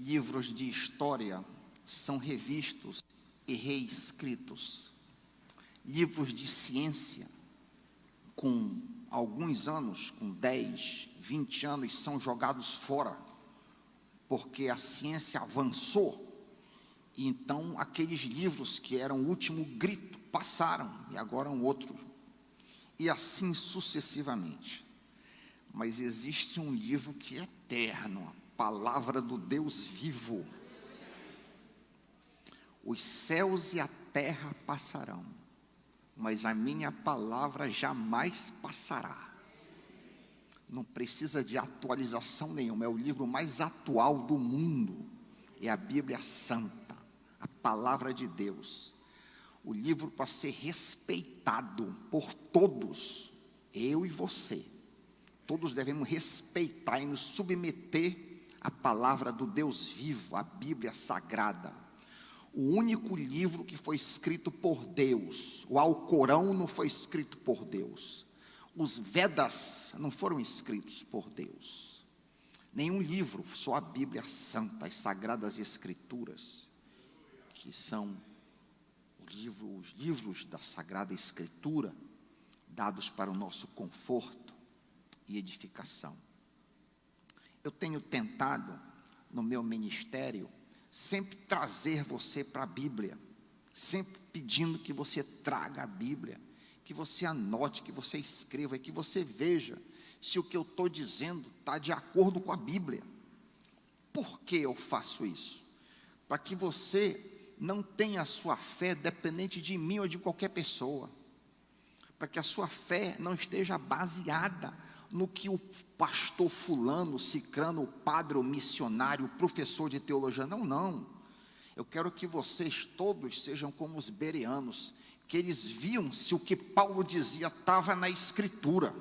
livros de história são revistos e reescritos. Livros de ciência, com alguns anos, com 10, 20 anos, são jogados fora, porque a ciência avançou. E então, aqueles livros que eram o último grito passaram, e agora um outro. E assim sucessivamente. Mas existe um livro que é eterno, a palavra do Deus vivo. Os céus e a terra passarão, mas a minha palavra jamais passará. Não precisa de atualização nenhuma, é o livro mais atual do mundo. É a Bíblia Santa, a palavra de Deus. O livro para ser respeitado por todos, eu e você. Todos devemos respeitar e nos submeter à palavra do Deus vivo, a Bíblia Sagrada. O único livro que foi escrito por Deus. O Alcorão não foi escrito por Deus. Os Vedas não foram escritos por Deus. Nenhum livro, só a Bíblia Santa, as Sagradas Escrituras, que são os livros da Sagrada Escritura, dados para o nosso conforto e edificação. Eu tenho tentado, no meu ministério, sempre trazer você para a Bíblia, sempre pedindo que você traga a Bíblia, que você anote, que você escreva, e que você veja se o que eu estou dizendo está de acordo com a Bíblia. Por que eu faço isso? Para que você não tenha a sua fé dependente de mim ou de qualquer pessoa, para que a sua fé não esteja baseada no que o pastor fulano, cicrano, o padre, o missionário, o professor de teologia, não. Eu quero que vocês todos sejam como os bereanos, que eles viam se o que Paulo dizia estava na Escritura.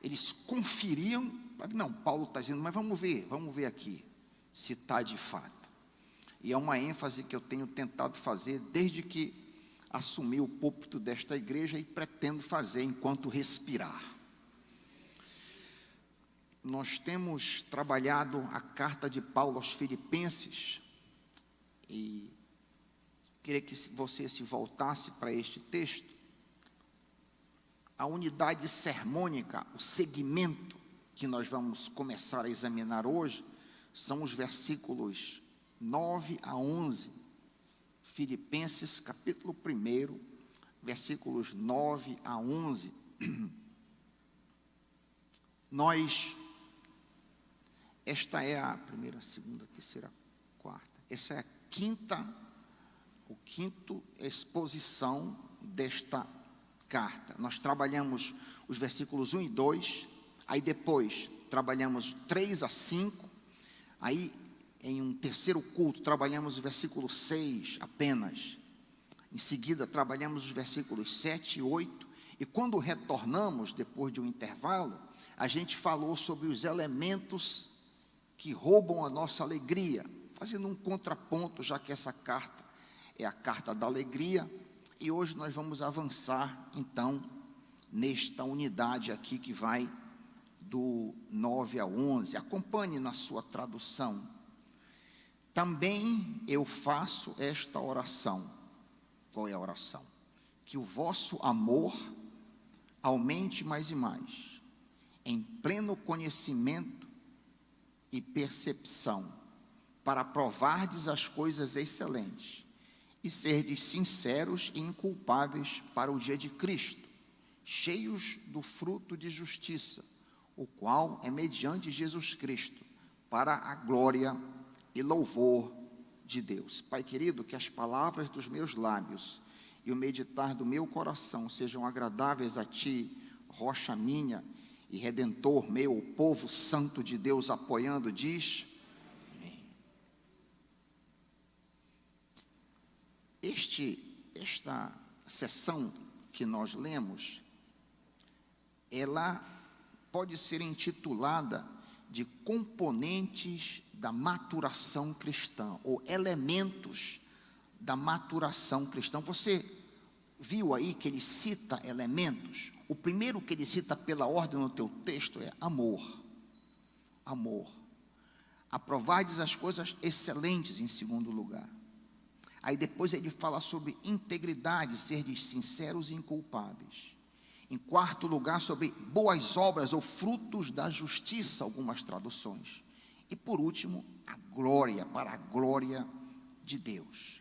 Eles conferiam, não, Paulo está dizendo, mas vamos ver aqui, se está de fato. E é uma ênfase que eu tenho tentado fazer desde que assumi o púlpito desta igreja e pretendo fazer enquanto respirar. Nós temos trabalhado a carta de Paulo aos Filipenses e queria que você se voltasse para este texto. A unidade sermônica, o segmento que nós vamos começar a examinar hoje, são os versículos 9 a 11, Filipenses capítulo 1, versículos 9 a 11. Esta é a primeira, segunda, terceira, quarta, essa é a quinta exposição desta carta. Nós trabalhamos os versículos 1 e 2, aí depois trabalhamos 3 a 5, aí em um terceiro culto trabalhamos o versículo 6 apenas, em seguida trabalhamos os versículos 7 e 8, e quando retornamos, depois de um intervalo, a gente falou sobre os elementos que roubam a nossa alegria, fazendo um contraponto, já que essa carta é a carta da alegria, e hoje nós vamos avançar, então, nesta unidade aqui que vai do 9 a 11, acompanhe na sua tradução. Também eu faço esta oração. Qual é a oração? Que o vosso amor aumente mais e mais, em pleno conhecimento e percepção, para provardes as coisas excelentes, e serdes sinceros e inculpáveis para o dia de Cristo, cheios do fruto de justiça, o qual é mediante Jesus Cristo, para a glória e louvor de Deus. Pai querido, que as palavras dos meus lábios e o meditar do meu coração sejam agradáveis a Ti, rocha minha e redentor meu, o povo santo de Deus apoiando, diz: amém. Esta sessão que nós lemos, ela pode ser intitulada de componentes da maturação cristã, ou elementos da maturação cristã. Você viu aí que ele cita elementos? O primeiro que ele cita pela ordem no teu texto é amor. Amor. Aprovardes as coisas excelentes, em segundo lugar. Aí depois ele fala sobre integridade, serdes sinceros e inculpáveis. Em quarto lugar, sobre boas obras ou frutos da justiça, algumas traduções. E por último, a glória, para a glória de Deus.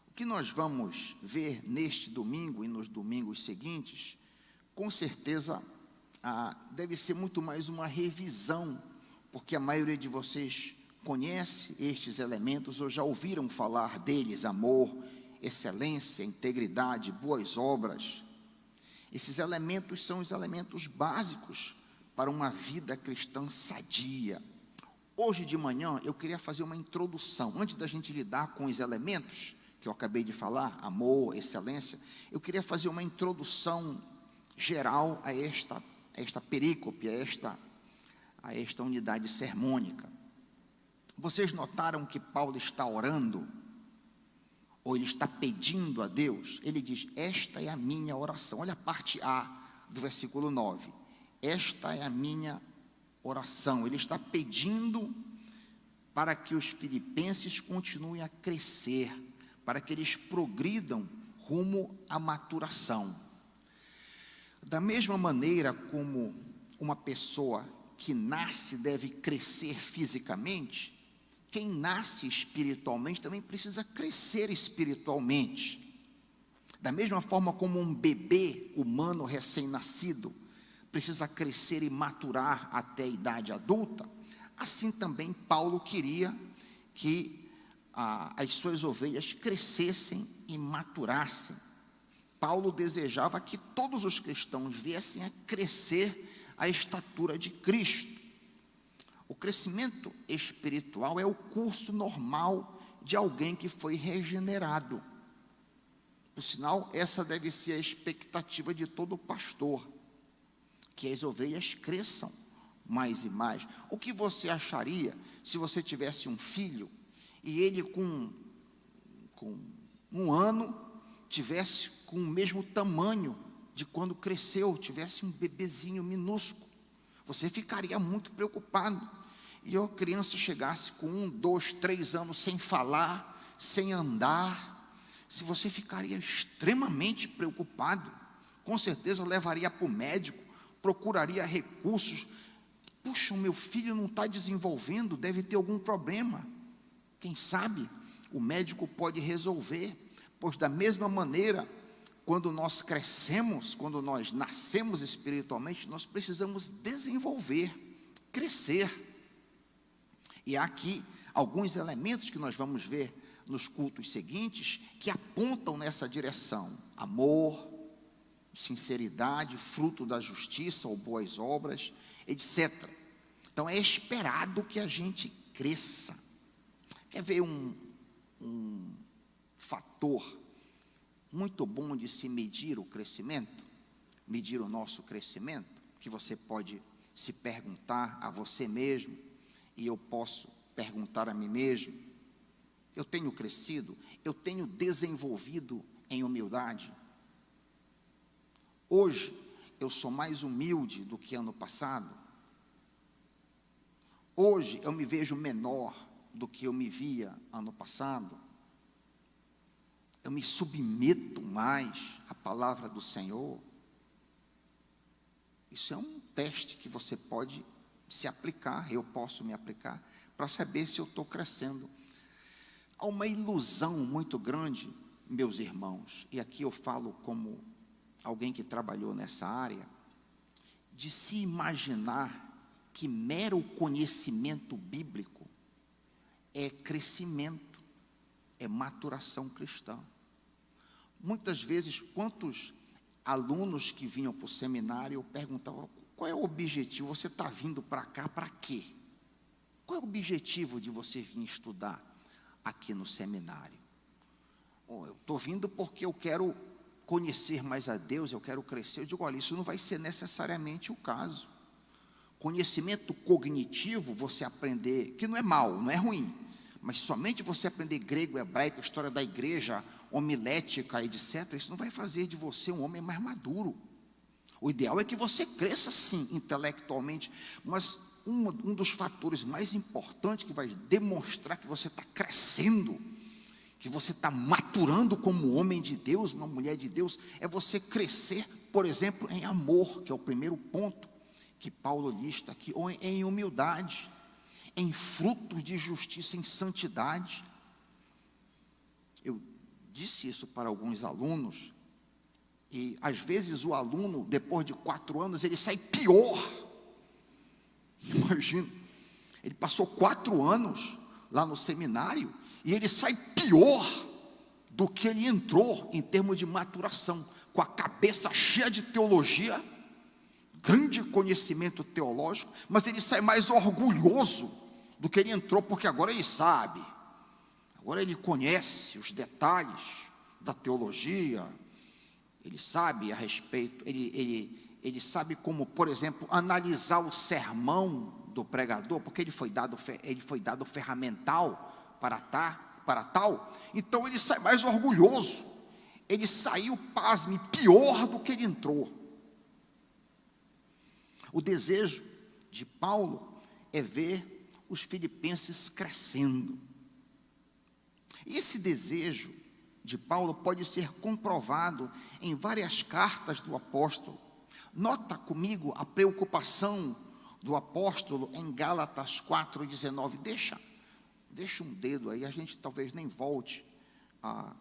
O que nós vamos ver neste domingo e nos domingos seguintes, com certeza, deve ser muito mais uma revisão, porque a maioria de vocês conhece estes elementos ou já ouviram falar deles: amor, excelência, integridade, boas obras. Esses elementos são os elementos básicos para uma vida cristã sadia. Hoje de manhã eu queria fazer uma introdução, antes da gente lidar com os elementos que eu acabei de falar, amor, excelência, eu queria fazer uma introdução geral a esta perícope, a esta unidade sermônica. Vocês notaram que Paulo está orando? Ou ele está pedindo a Deus? Ele diz: esta é a minha oração. Olha a parte A do versículo 9. Esta é a minha oração. Ele está pedindo para que os filipenses continuem a crescer, para que eles progridam rumo à maturação. Da mesma maneira como uma pessoa que nasce deve crescer fisicamente, quem nasce espiritualmente também precisa crescer espiritualmente. Da mesma forma como um bebê humano recém-nascido precisa crescer e maturar até a idade adulta, assim também Paulo queria que as suas ovelhas crescessem e maturassem. Paulo desejava que todos os cristãos viessem a crescer à estatura de Cristo. O crescimento espiritual é o curso normal de alguém que foi regenerado. Por sinal, essa deve ser a expectativa de todo pastor, que as ovelhas cresçam mais e mais. O que você acharia se você tivesse um filho e ele com 1 ano tivesse com o mesmo tamanho de quando cresceu, tivesse um bebezinho minúsculo? Você ficaria muito preocupado. E a criança chegasse com 1, 2, 3 anos sem falar, sem andar, se você ficaria extremamente preocupado, com certeza levaria para o médico, procuraria recursos. Puxa, o meu filho não está desenvolvendo, deve ter algum problema. Quem sabe o médico pode resolver, pois da mesma maneira, quando nós crescemos, quando nós nascemos espiritualmente, nós precisamos desenvolver, crescer. E há aqui alguns elementos que nós vamos ver nos cultos seguintes que apontam nessa direção: amor, sinceridade, fruto da justiça ou boas obras, etc. Então é esperado que a gente cresça. Quer ver um fator muito bom de se medir o crescimento, medir o nosso crescimento, que você pode se perguntar a você mesmo, e eu posso perguntar a mim mesmo: eu tenho crescido? Eu tenho desenvolvido em humildade? Hoje, eu sou mais humilde do que ano passado? Hoje, eu me vejo menor do que eu me via ano passado? Eu me submeto mais à palavra do Senhor? Isso é um teste que você pode se aplicar, eu posso me aplicar, para saber se eu estou crescendo. Há uma ilusão muito grande, meus irmãos, e aqui eu falo como alguém que trabalhou nessa área, de se imaginar que mero conhecimento bíblico é crescimento, é maturação cristã. Muitas vezes, quantos alunos que vinham para o seminário, eu perguntava: qual é o objetivo? Você está vindo para cá para quê? Qual é o objetivo de você vir estudar aqui no seminário? Eu estou vindo porque eu quero conhecer mais a Deus, eu quero crescer. Eu digo: olha, isso não vai ser necessariamente o caso. Conhecimento cognitivo, você aprender, que não é mal, não é ruim, mas somente você aprender grego, hebraico, história da igreja, homilética, etc., isso não vai fazer de você um homem mais maduro. O ideal é que você cresça sim, intelectualmente, mas um dos fatores mais importantes que vai demonstrar que você está crescendo, que você está maturando como homem de Deus, uma mulher de Deus, é você crescer, por exemplo, em amor, que é o primeiro ponto que Paulo lista aqui, ou em humildade, em frutos de justiça, em santidade. Eu disse isso para alguns alunos, e às vezes o aluno, depois de 4 anos, ele sai pior. Imagina, ele passou 4 anos lá no seminário, e ele sai pior do que ele entrou em termos de maturação, com a cabeça cheia de teologia, grande conhecimento teológico, mas ele sai mais orgulhoso do que ele entrou, porque agora ele sabe, agora ele conhece os detalhes da teologia, ele sabe a respeito, ele sabe como, por exemplo, analisar o sermão do pregador, porque ele foi dado ferramental para tal, então ele sai mais orgulhoso, ele saiu, pasme, pior do que ele entrou. O desejo de Paulo é ver os filipenses crescendo. E esse desejo de Paulo pode ser comprovado em várias cartas do apóstolo. Nota comigo a preocupação do apóstolo em Gálatas 4:19. Deixa um dedo aí, a gente talvez nem volte a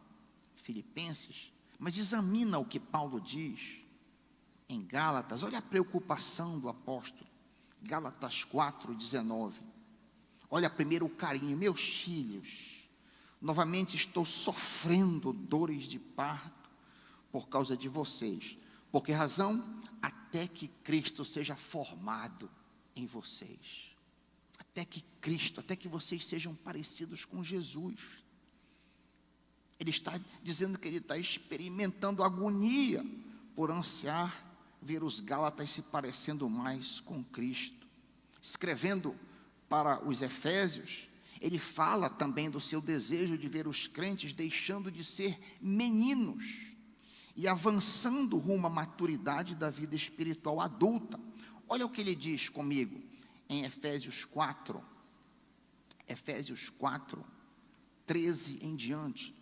Filipenses, mas examina o que Paulo diz em Gálatas. Olha a preocupação do apóstolo. Gálatas 4:19. Olha primeiro o carinho. Meus filhos, novamente estou sofrendo dores de parto por causa de vocês. Por que razão? Até que Cristo seja formado em vocês. Até que vocês sejam parecidos com Jesus. Ele está dizendo que ele está experimentando agonia por ansiar ver os Gálatas se parecendo mais com Cristo. Escrevendo para os Efésios, ele fala também do seu desejo de ver os crentes deixando de ser meninos e avançando rumo à maturidade da vida espiritual adulta. Olha o que ele diz comigo em Efésios 4, 13 em diante.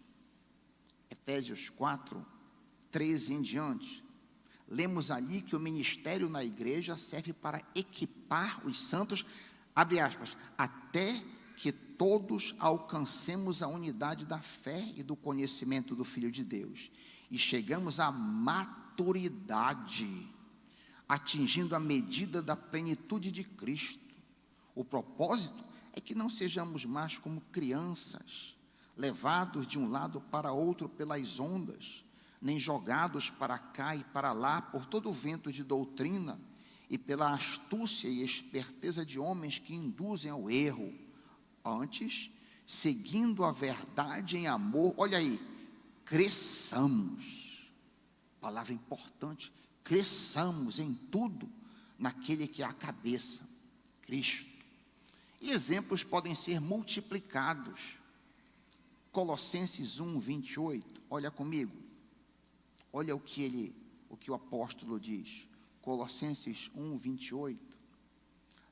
Efésios 4, 13 em diante. Lemos ali que o ministério na igreja serve para equipar os santos, abre aspas, até que todos alcancemos a unidade da fé e do conhecimento do Filho de Deus, e chegamos à maturidade, atingindo a medida da plenitude de Cristo. O propósito é que não sejamos mais como crianças, levados de um lado para outro pelas ondas, nem jogados para cá e para lá por todo o vento de doutrina e pela astúcia e esperteza de homens que induzem ao erro. Antes, seguindo a verdade em amor, olha aí, cresçamos, palavra importante, cresçamos em tudo naquele que é a cabeça, Cristo. E exemplos podem ser multiplicados. Colossenses 1:28, olha comigo, olha o que o apóstolo diz, Colossenses 1:28,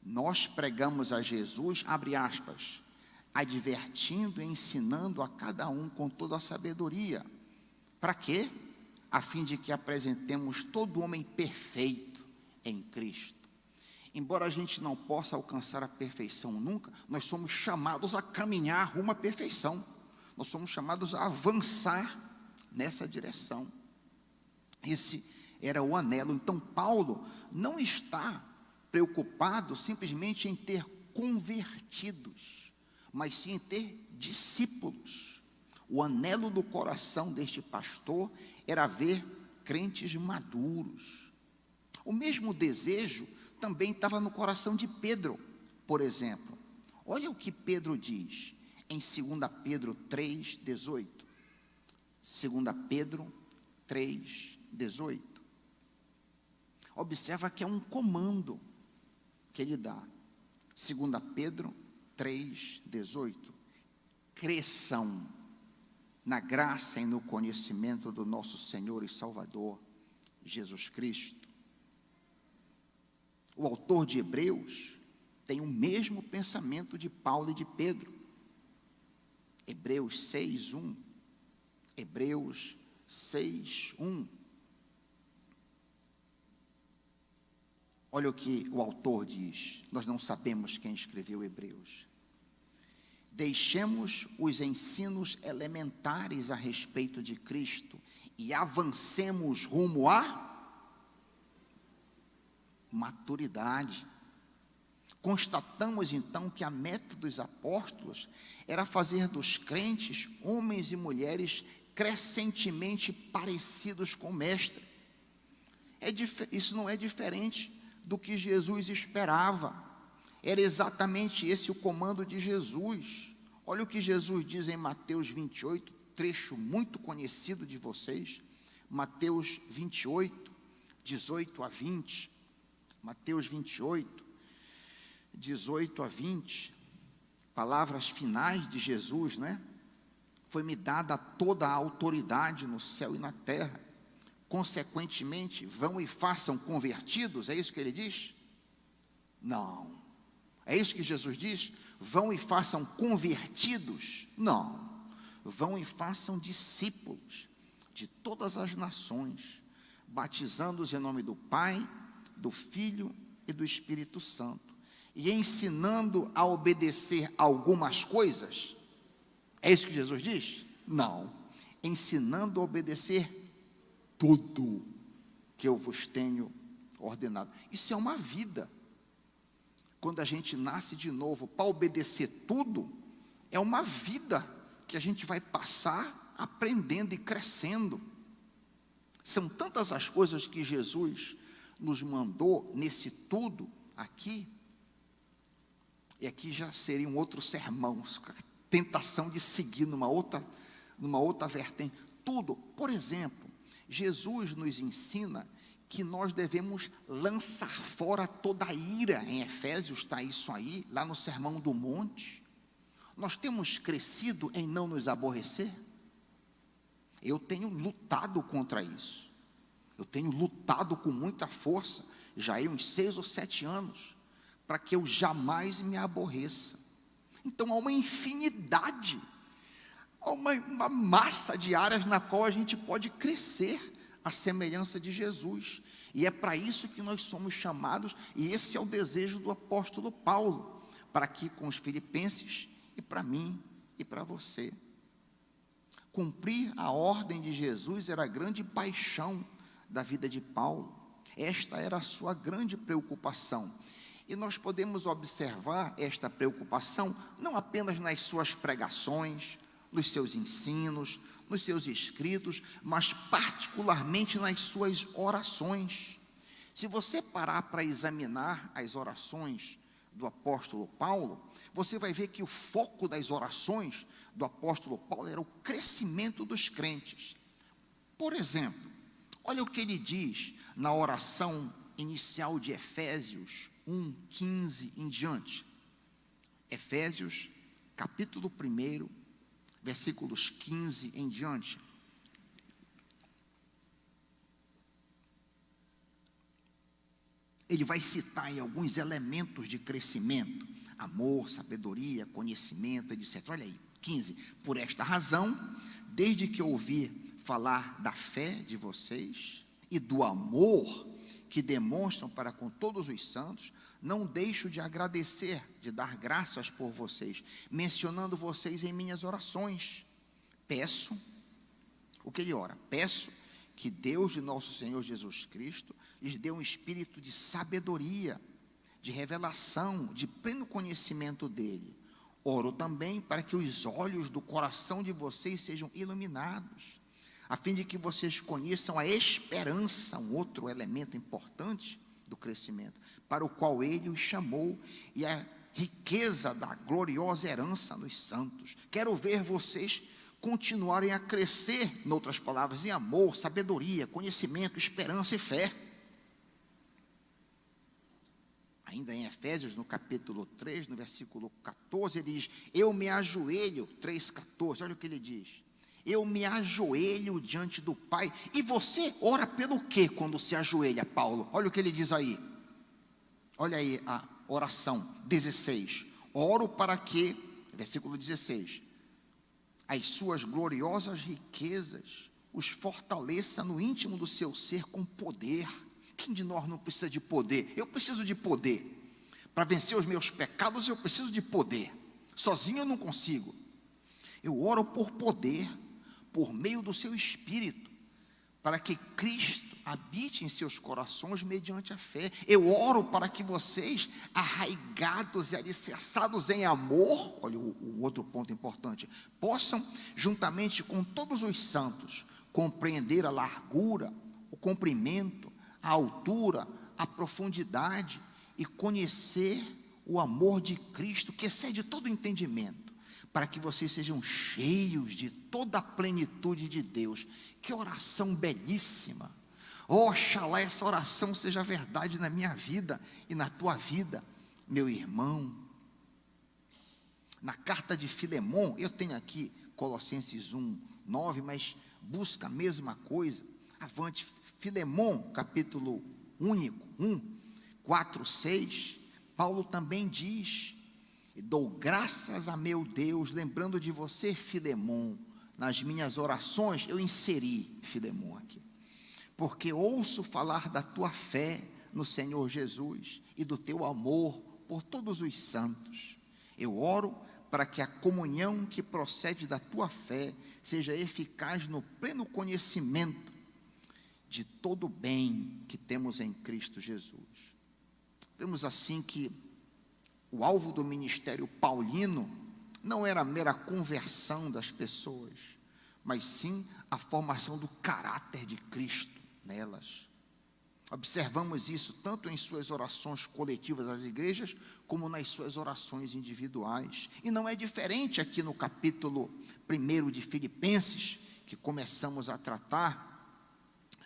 nós pregamos a Jesus, abre aspas, advertindo e ensinando a cada um com toda a sabedoria, para quê? A fim de que apresentemos todo homem perfeito em Cristo. Embora a gente não possa alcançar a perfeição nunca, nós somos chamados a caminhar rumo à perfeição, nós somos chamados a avançar nessa direção. Esse era o anelo. Então Paulo não está preocupado simplesmente em ter convertidos, mas sim em ter discípulos. O anelo do coração deste pastor era ver crentes maduros. O mesmo desejo também estava no coração de Pedro, por exemplo. Olha o que Pedro diz em 2 Pedro 3:18. 2 Pedro 3:18. Observa que é um comando que ele dá. 2 Pedro 3:18. Cresçam na graça e no conhecimento do nosso Senhor e Salvador, Jesus Cristo. o autor de Hebreus tem o mesmo pensamento de Paulo e de Pedro. Hebreus 6:1. Hebreus 6:1. Olha o que o autor diz. Nós não sabemos quem escreveu Hebreus. Deixemos os ensinos elementares a respeito de Cristo e avancemos rumo à maturidade. Constatamos então que a meta dos apóstolos era fazer dos crentes homens e mulheres crescentemente parecidos com o Mestre. Isso não é diferente do que Jesus esperava. Era exatamente esse o comando de Jesus. Olha o que Jesus diz em Mateus 28, trecho muito conhecido de vocês. Mateus 28, 18 a 20. Mateus 28, 18 a 20. Palavras finais de Jesus, né? Foi-me dada toda a autoridade no céu e na terra. Consequentemente, vão e façam convertidos. É isso que ele diz? Não. É isso que Jesus diz? Vão e façam convertidos? Não. Vão e façam discípulos de todas as nações, batizando-os em nome do Pai, do Filho e do Espírito Santo, e ensinando a obedecer algumas coisas. É isso que Jesus diz? Não. Ensinando a obedecer tudo que eu vos tenho ordenado. Isso é uma vida. Quando a gente nasce de novo para obedecer tudo, é uma vida que a gente vai passar aprendendo e crescendo. São tantas as coisas que Jesus nos mandou nesse tudo aqui, e aqui já seria um outro sermão, tentação de seguir numa outra vertente. Tudo, por exemplo, Jesus nos ensina que nós devemos lançar fora toda a ira. Em Efésios está isso aí, lá no Sermão do Monte. Nós temos crescido em não nos aborrecer. Eu tenho lutado contra isso. Eu tenho lutado com muita força, já há uns 6 ou 7 anos, para que eu jamais me aborreça. Então há uma infinidade, há uma massa de áreas na qual a gente pode crescer à semelhança de Jesus, e é para isso que nós somos chamados, e esse é o desejo do apóstolo Paulo, para aqui com os filipenses, e para mim, e para você. Cumprir a ordem de Jesus era a grande paixão da vida de Paulo, esta era a sua grande preocupação, e nós podemos observar esta preocupação, não apenas nas suas pregações, nos seus ensinos, nos seus escritos, mas particularmente nas suas orações. Se você parar para examinar as orações do apóstolo Paulo, você vai ver que o foco das orações do apóstolo Paulo era o crescimento dos crentes. Por exemplo, olha o que ele diz na oração inicial de Efésios 1:15 em diante. Efésios, capítulo 1, versículos 15 em diante. Ele vai citar aí alguns elementos de crescimento: amor, sabedoria, conhecimento, etc. Olha aí, 15. Por esta razão, desde que ouvi falar da fé de vocês e do amor que demonstram para com todos os santos, não deixo de agradecer, de dar graças por vocês, mencionando vocês em minhas orações. Peço, o que ele ora? Peço que Deus de nosso Senhor Jesus Cristo lhes dê um espírito de sabedoria, de revelação, de pleno conhecimento dele. Oro também para que os olhos do coração de vocês sejam iluminados, a fim de que vocês conheçam a esperança, um outro elemento importante do crescimento, para o qual ele os chamou, e a riqueza da gloriosa herança nos santos. Quero ver vocês continuarem a crescer, em outras palavras, em amor, sabedoria, conhecimento, esperança e fé. Ainda em Efésios, no capítulo 3, no versículo 14, ele diz: eu me ajoelho, 3,14, olha o que ele diz: eu me ajoelho diante do Pai. E você ora pelo quê quando se ajoelha, Paulo? Olha o que ele diz aí. Olha aí a oração, 16. Oro para que, versículo 16, as suas gloriosas riquezas os fortaleça no íntimo do seu ser com poder. Quem de nós não precisa de poder? Eu preciso de poder. Para vencer os meus pecados, eu preciso de poder. Sozinho eu não consigo. Eu oro por poder, por meio do seu Espírito, para que Cristo habite em seus corações mediante a fé. Eu oro para que vocês, arraigados e alicerçados em amor, olha o outro ponto importante, possam, juntamente com todos os santos, compreender a largura, o comprimento, a altura, a profundidade e conhecer o amor de Cristo, que excede todo entendimento, para que vocês sejam cheios de toda a plenitude de Deus. Que oração belíssima! Oxalá essa oração seja verdade na minha vida e na tua vida, meu irmão. Na carta de Filemon, eu tenho aqui Colossenses 1, 9, mas busca a mesma coisa. Avante, Filemon, capítulo único, 1, 4, 6, Paulo também diz: dou graças a meu Deus, lembrando de você, Filemon. Nas minhas orações, eu inseri Filemon aqui, porque ouço falar da tua fé no Senhor Jesus e do teu amor por todos os santos. Eu oro para que a comunhão que procede da tua fé seja eficaz no pleno conhecimento de todo o bem que temos em Cristo Jesus. Vemos assim que o alvo do ministério paulino não era a mera conversão das pessoas, mas sim a formação do caráter de Cristo nelas. Observamos isso tanto em suas orações coletivas às igrejas, como nas suas orações individuais. E não é diferente aqui no capítulo 1 de Filipenses, que começamos a tratar.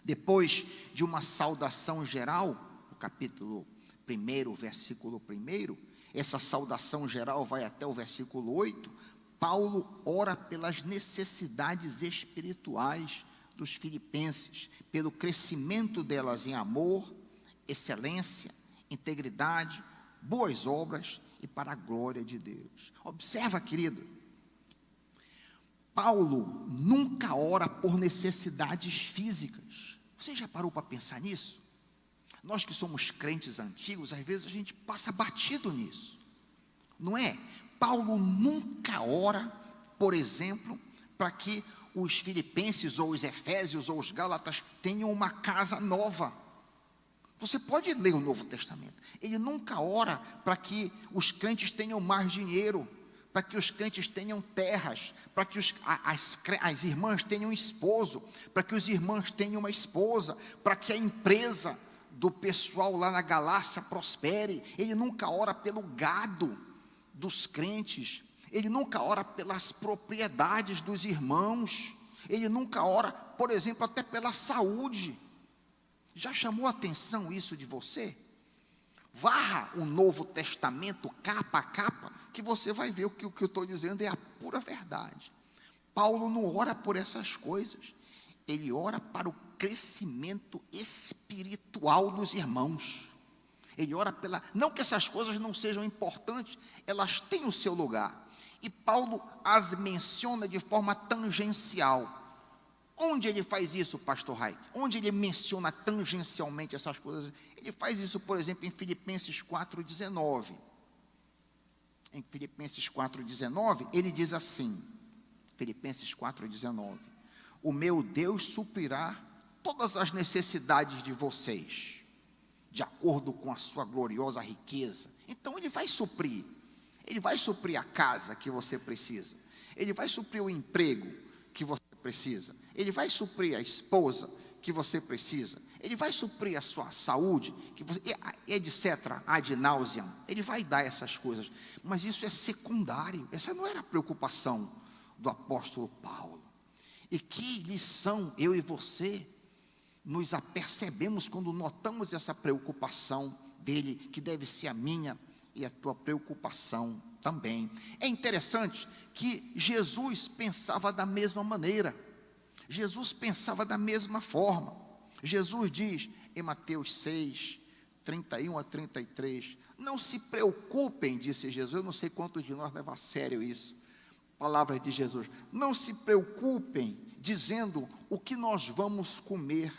Depois de uma saudação geral, no capítulo 1, versículo 1, essa saudação geral vai até o versículo 8, Paulo ora pelas necessidades espirituais dos filipenses, pelo crescimento delas em amor, excelência, integridade, boas obras e para a glória de Deus. Observa, querido, Paulo nunca ora por necessidades físicas. Você já parou para pensar nisso? Nós que somos crentes antigos, às vezes a gente passa batido nisso, não é? Paulo nunca ora, por exemplo, para que os filipenses, ou os efésios, ou os gálatas tenham uma casa nova. Você pode ler o Novo Testamento. Ele nunca ora para que os crentes tenham mais dinheiro, para que os crentes tenham terras, para que as irmãs tenham esposo, para que os irmãos tenham uma esposa, para que a empresa do pessoal lá na Galácia prospere. Ele nunca ora pelo gado dos crentes, ele nunca ora pelas propriedades dos irmãos, ele nunca ora, por exemplo, até pela saúde. Já chamou a atenção isso de você? Varra o Novo Testamento capa a capa, que você vai ver que o que eu estou dizendo é a pura verdade. Paulo não ora por essas coisas, ele ora para o crescimento espiritual dos irmãos. Ele ora pela, não que essas coisas não sejam importantes, elas têm o seu lugar, e Paulo as menciona de forma tangencial. Onde ele faz isso, pastor Raik? Onde ele menciona tangencialmente essas coisas? Ele faz isso, por exemplo, em Filipenses 4,19. Em Filipenses 4,19, ele diz assim, Filipenses 4,19: o meu Deus suprirá todas as necessidades de vocês, de acordo com a sua gloriosa riqueza. Então ele vai suprir a casa que você precisa, ele vai suprir o emprego que você precisa, ele vai suprir a esposa que você precisa, ele vai suprir a sua saúde, que você, etc, ad nauseam, ele vai dar essas coisas, mas isso é secundário, essa não era a preocupação do apóstolo Paulo. E que lição eu e você nos apercebemos quando notamos essa preocupação dele, que deve ser a minha e a tua preocupação também. É interessante que Jesus pensava da mesma maneira, Jesus pensava da mesma forma. Jesus diz em Mateus 6, 31 a 33. Não se preocupem, disse Jesus. Eu não sei quantos de nós levam a sério isso. Palavra de Jesus. Não se preocupem dizendo o que nós vamos comer,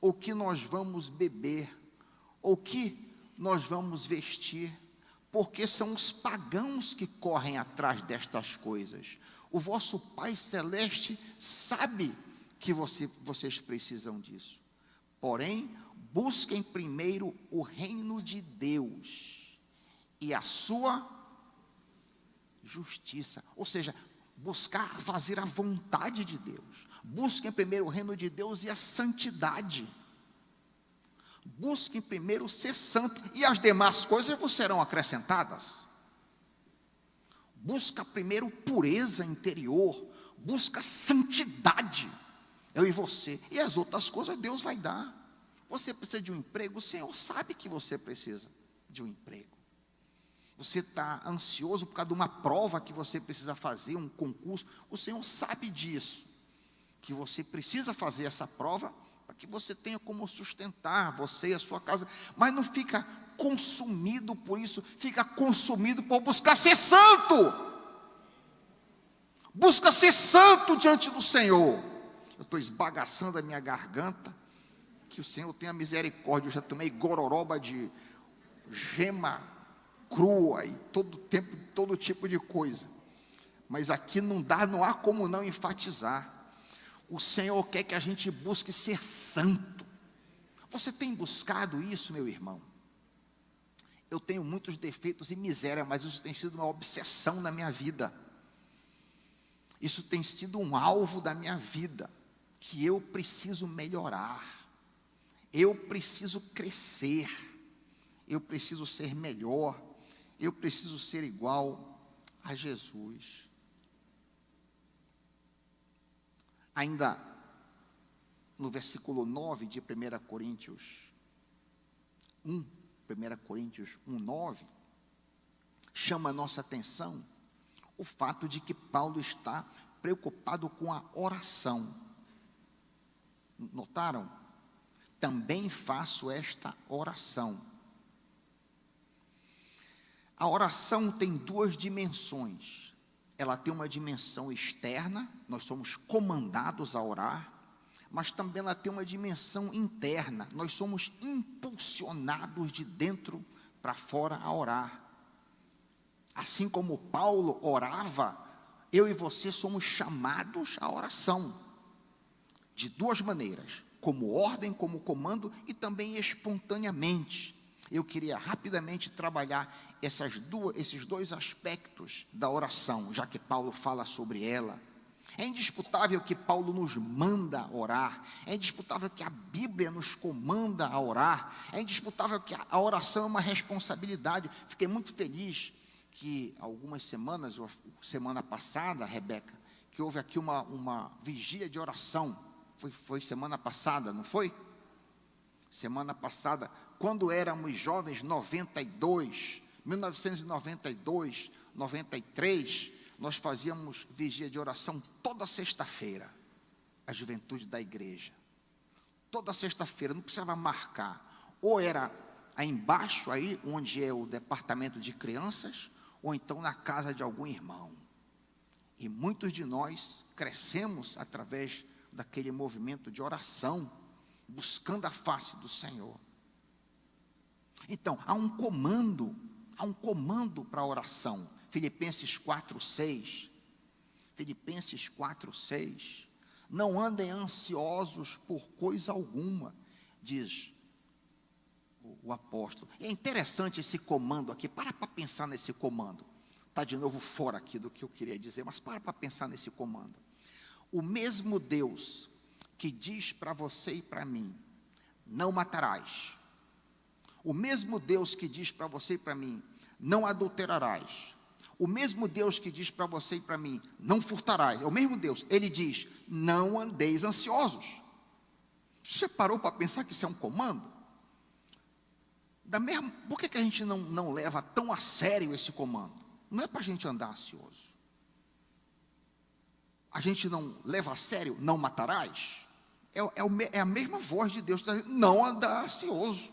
o que nós vamos beber, o que nós vamos vestir, porque são os pagãos que correm atrás destas coisas. O vosso Pai Celeste sabe que vocês precisam disso. Porém, busquem primeiro o reino de Deus e a sua justiça. Ou seja, buscar fazer a vontade de Deus. Busquem primeiro o reino de Deus e a santidade. Busquem primeiro ser santo, e as demais coisas vos serão acrescentadas. Busca primeiro pureza interior, busca santidade, eu e você, e as outras coisas Deus vai dar. Você precisa de um emprego, o Senhor sabe que você precisa de um emprego. Você está ansioso por causa de uma prova que você precisa fazer, um concurso, o Senhor sabe disso, que você precisa fazer essa prova, para que você tenha como sustentar você e a sua casa, mas não fica consumido por isso, fica consumido por buscar ser santo. Busca ser santo diante do Senhor. Eu estou esbagaçando a minha garganta, que o Senhor tenha misericórdia. Eu já tomei gororoba de gema crua e todo tipo de coisa, mas aqui não há como não enfatizar. O Senhor quer que a gente busque ser santo. Você tem buscado isso, meu irmão? Eu tenho muitos defeitos e miséria, mas isso tem sido uma obsessão na minha vida. Isso tem sido um alvo da minha vida, que eu preciso melhorar, eu preciso crescer, eu preciso ser melhor, eu preciso ser igual a Jesus. Ainda no versículo 9 de 1 Coríntios 1, 1 Coríntios 1, 9, chama a nossa atenção o fato de que Paulo está preocupado com a oração. Notaram? Também faço esta oração. A oração tem duas dimensões. Ela tem uma dimensão externa, nós somos comandados a orar, mas também ela tem uma dimensão interna, nós somos impulsionados de dentro para fora a orar. Assim como Paulo orava, eu e você somos chamados à oração, de duas maneiras, como ordem, como comando e também espontaneamente. Eu queria rapidamente trabalhar esses dois aspectos da oração, já que Paulo fala sobre ela. É indisputável que Paulo nos manda orar, é indisputável que a Bíblia nos comanda a orar, é indisputável que a oração é uma responsabilidade. Fiquei muito feliz que algumas semanas, semana passada, Rebeca, que houve aqui uma vigília de oração. Foi semana passada, não foi? Semana passada, quando éramos jovens, 1992, 93, nós fazíamos vigília de oração toda sexta-feira, a juventude da igreja. Toda sexta-feira, não precisava marcar, ou era aí embaixo, aí onde é o departamento de crianças, ou então na casa de algum irmão. E muitos de nós crescemos através daquele movimento de oração, buscando a face do Senhor. Então, há um comando para a oração. Filipenses 4:6. Filipenses 4:6. Não andem ansiosos por coisa alguma, diz o apóstolo. É interessante esse comando aqui. Para pensar nesse comando. Está de novo fora aqui do que eu queria dizer, mas para pensar nesse comando. O mesmo Deus que diz para você e para mim, não matarás. O mesmo Deus que diz para você e para mim, não adulterarás. O mesmo Deus que diz para você e para mim, não furtarás. É o mesmo Deus. Ele diz, não andeis ansiosos. Você parou para pensar que isso é um comando? Por que a gente não leva tão a sério esse comando? Não é para a gente andar ansioso. A gente não leva a sério, não matarás? É a mesma voz de Deus, não andar ansioso.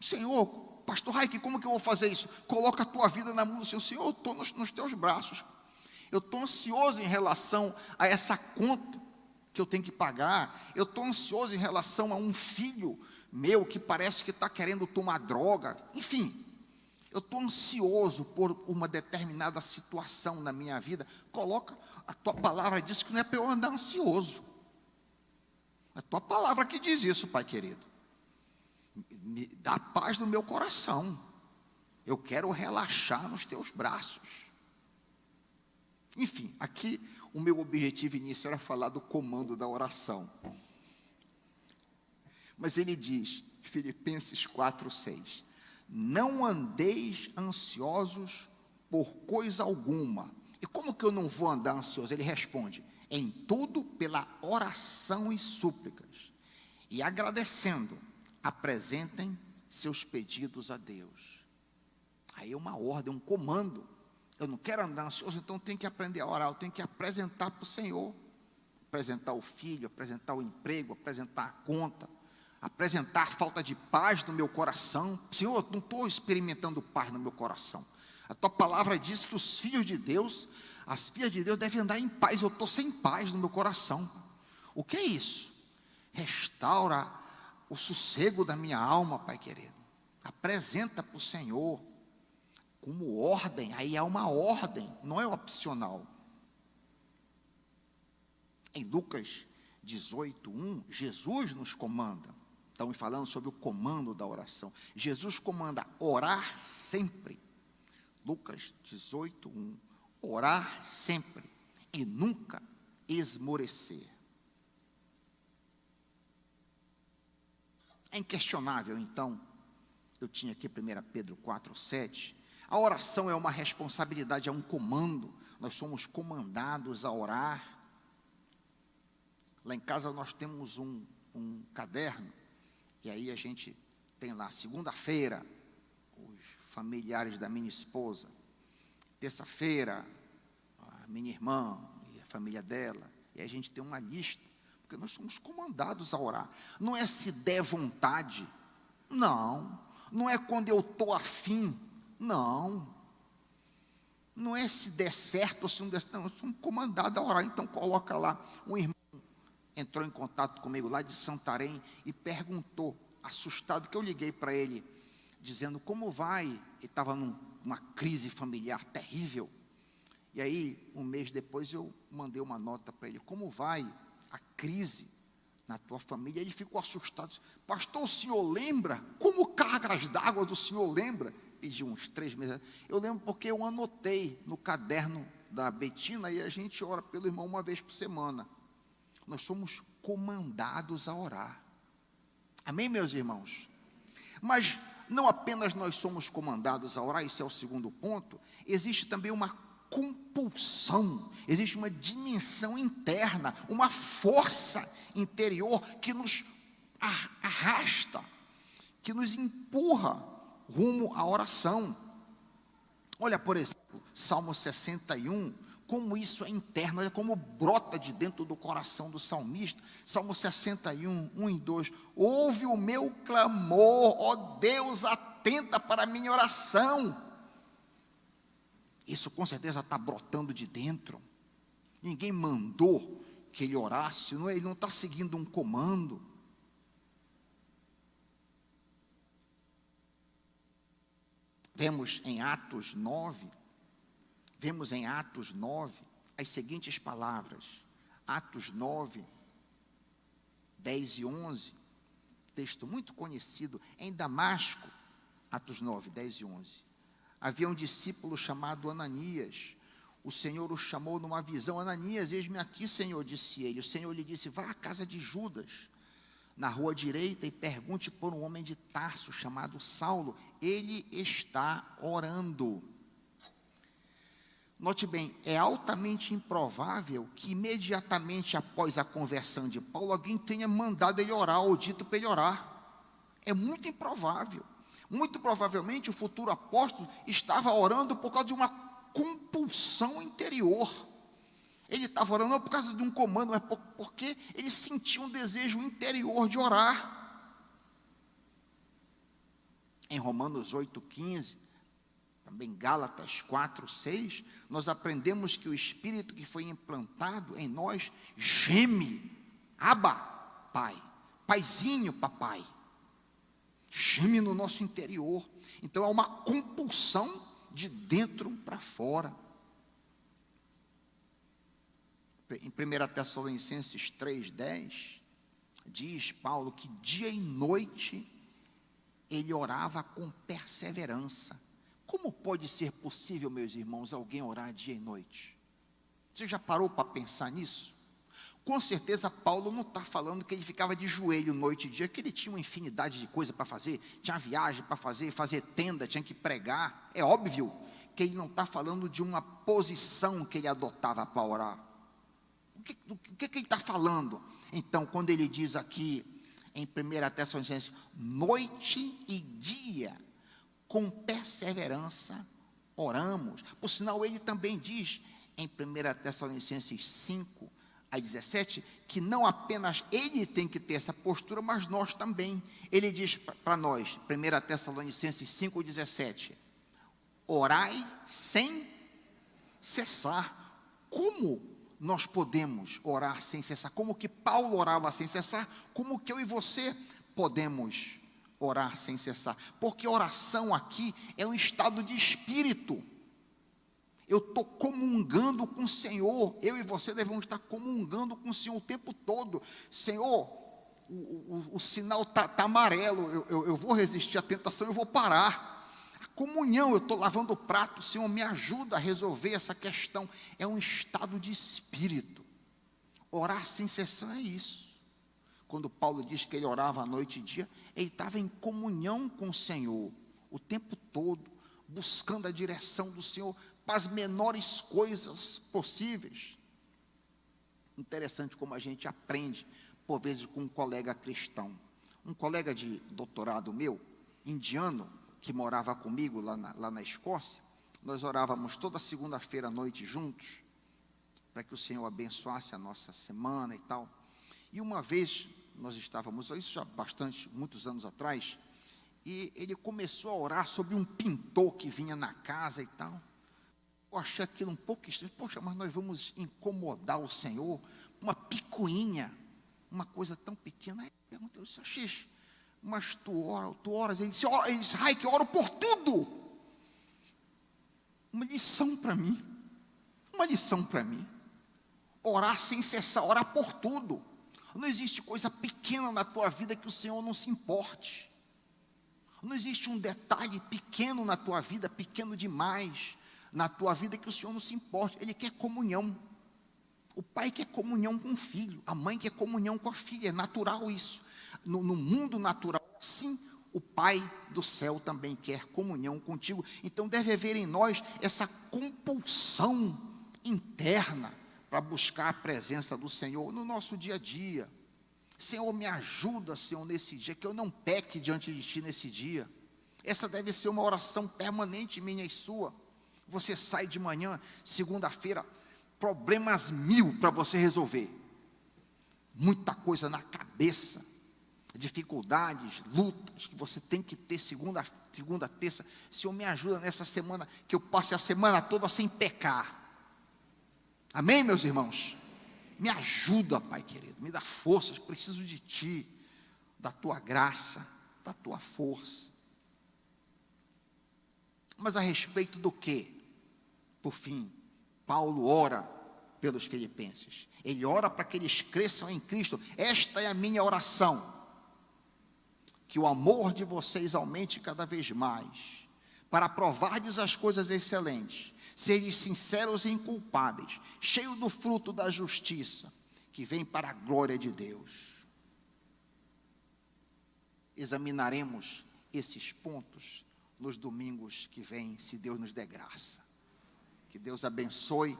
Senhor, pastor Raik, como que eu vou fazer isso? Coloca a tua vida na mão do Senhor. Senhor, eu estou nos teus braços. Eu estou ansioso em relação a essa conta que eu tenho que pagar. Eu estou ansioso em relação a um filho meu que parece que está querendo tomar droga. Enfim, eu estou ansioso por uma determinada situação na minha vida. Coloca, a tua palavra diz que não é para eu andar ansioso. A tua palavra que diz isso, Pai querido. Me dá paz no meu coração. Eu quero relaxar nos teus braços. Enfim, aqui o meu objetivo inicial era falar do comando da oração. Mas ele diz, Filipenses 4:6, não andeis ansiosos por coisa alguma. E como que eu não vou andar ansioso? Ele responde, em tudo pela oração e súplicas, e agradecendo, apresentem seus pedidos a Deus. Aí é uma ordem, um comando. Eu não quero andar ansioso, então eu tenho que aprender a orar, eu tenho que apresentar para o Senhor. Apresentar o filho, apresentar o emprego, apresentar a conta, apresentar a falta de paz no meu coração. Senhor, eu não estou experimentando paz no meu coração. A tua palavra diz que os filhos de Deus, as filhas de Deus devem andar em paz. Eu estou sem paz no meu coração. O que é isso? Restaura o sossego da minha alma, Pai querido. Apresenta para o Senhor. Como ordem, aí é uma ordem, não é opcional. Em Lucas 18:1, Jesus nos comanda. Estamos falando sobre o comando da oração. Jesus comanda orar sempre. Lucas 18:1, orar sempre e nunca esmorecer. É inquestionável, então, eu tinha aqui 1 Pedro 4:7, a oração é uma responsabilidade, é um comando, nós somos comandados a orar. Lá em casa nós temos um caderno, e aí a gente tem lá, segunda-feira, os familiares da minha esposa, terça-feira, a minha irmã e a família dela, e a gente tem uma lista, porque nós somos comandados a orar. Não é se der vontade, não é quando eu estou afim, não é se der certo ou se não der certo, não, nós somos comandados a orar. Então coloca lá, um irmão entrou em contato comigo lá de Santarém e perguntou, assustado, que eu liguei para ele, dizendo como vai, ele estava numa crise familiar terrível, e aí um mês depois eu mandei uma nota para ele, como vai a crise na tua família? Ele ficou assustado, disse, pastor, o senhor lembra? Como cargas d'água do senhor lembra? Pedi uns 3 meses, eu lembro porque eu anotei no caderno da Betina, e a gente ora pelo irmão uma vez por semana. Nós somos comandados a orar. Amém, meus irmãos? Mas não apenas nós somos comandados a orar, esse é o segundo ponto, existe também uma compulsão, existe uma dimensão interna, uma força interior que nos arrasta, que nos empurra rumo à oração. Olha, por exemplo, Salmo 61, como isso é interno, olha como brota de dentro do coração do salmista. Salmo 61, 1 e 2, ouve o meu clamor, ó Deus, atenta para a minha oração. Isso com certeza está brotando de dentro. Ninguém mandou que ele orasse, ele não está seguindo um comando. Vemos em Atos 9, as seguintes palavras. Atos 9, 10 e 11, texto muito conhecido, em Damasco, Atos 9, 10 e 11. Havia um discípulo chamado Ananias. O Senhor o chamou numa visão. Ananias, eis-me aqui, Senhor, disse ele. O Senhor lhe disse, vá à casa de Judas, na rua direita, e pergunte por um homem de Tarso, chamado Saulo. Ele está orando. Note bem, é altamente improvável que imediatamente após a conversão de Paulo, alguém tenha mandado ele orar, ou dito para ele orar. É muito improvável. Muito provavelmente o futuro apóstolo estava orando por causa de uma compulsão interior. Ele estava orando não por causa de um comando, mas porque ele sentia um desejo interior de orar. em Romanos 8,15, também Gálatas 4,6, nós aprendemos que o Espírito que foi implantado em nós geme, Abba, Pai, Paizinho, Papai, geme no nosso interior. Então é uma compulsão de dentro para fora. Em 1 Tessalonicenses 3,10, diz Paulo que dia e noite ele orava com perseverança. Como pode ser possível, meus irmãos, alguém orar dia e noite? Você já parou para pensar nisso? Com certeza Paulo não está falando que ele ficava de joelho noite e dia, que ele tinha uma infinidade de coisa para fazer, tinha viagem para fazer tenda, tinha que pregar. É óbvio que ele não está falando de uma posição que ele adotava para orar. Do que ele está falando? Então, quando ele diz aqui em 1 Tessalonicenses, noite e dia, com perseverança, oramos. Por sinal, ele também diz em 1 Tessalonicenses 5:17, que não apenas ele tem que ter essa postura, mas nós também. Ele diz para nós, 1 Tessalonicenses 5:17, orai sem cessar. Como nós podemos orar sem cessar? Como que Paulo orava sem cessar? Como que eu e você podemos orar sem cessar? Porque oração aqui é um estado de espírito. Eu estou comungando com o Senhor. Eu e você devemos estar comungando com o Senhor o tempo todo. Senhor, o sinal está amarelo, eu vou resistir à tentação, eu vou parar. A comunhão, eu estou lavando o prato, Senhor, me ajuda a resolver essa questão. É um estado de espírito. Orar sem cessar é isso. Quando Paulo diz que ele orava à noite e dia, ele estava em comunhão com o Senhor o tempo todo, buscando a direção do Senhor para as menores coisas possíveis. Interessante como a gente aprende, por vezes, com um colega cristão. Um colega de doutorado meu, indiano, que morava comigo lá na Escócia, nós orávamos toda segunda-feira à noite juntos, para que o Senhor abençoasse a nossa semana e tal. E uma vez, nós estávamos, isso já muitos anos atrás, e ele começou a orar sobre um pintor que vinha na casa e tal. Eu achei aquilo um pouco estranho. Poxa, mas nós vamos incomodar o Senhor? Uma picuinha, uma coisa tão pequena. Aí eu perguntei, Xixi, mas tu oras? Ele disse, ai, que eu oro por tudo. Uma lição para mim. Orar sem cessar, orar por tudo. Não existe coisa pequena na tua vida que o Senhor não se importe. Não existe um detalhe pequeno na tua vida, pequeno demais, na tua vida que o Senhor não se importe. Ele quer comunhão. O pai quer comunhão com o filho, a mãe quer comunhão com a filha, é natural isso. No mundo natural, sim, o Pai do céu também quer comunhão contigo. Então deve haver em nós essa compulsão interna para buscar a presença do Senhor no nosso dia a dia. Senhor, me ajuda, Senhor, nesse dia, que eu não peque diante de Ti nesse dia. Essa deve ser uma oração permanente minha e sua. Você sai de manhã, segunda-feira, problemas 1000 para você resolver. Muita coisa na cabeça, dificuldades, lutas, que você tem que ter segunda, terça. Senhor, me ajuda nessa semana, que eu passe a semana toda sem pecar. Amém, meus irmãos? Me ajuda, Pai querido, me dá forças, preciso de Ti, da Tua graça, da Tua força. Mas a respeito do quê? Por fim, Paulo ora pelos filipenses. Ele ora para que eles cresçam em Cristo. Esta é a minha oração. Que o amor de vocês aumente cada vez mais, para provardes as coisas excelentes, sejam sinceros e inculpáveis, cheios do fruto da justiça, que vem para a glória de Deus. Examinaremos esses pontos nos domingos que vêm, se Deus nos der graça. Que Deus abençoe,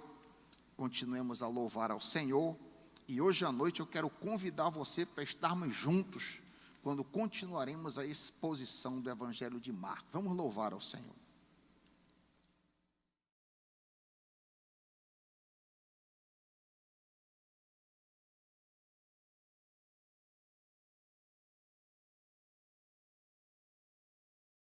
continuemos a louvar ao Senhor, e hoje à noite eu quero convidar você para estarmos juntos, quando continuaremos a exposição do Evangelho de Marcos. Vamos louvar ao Senhor.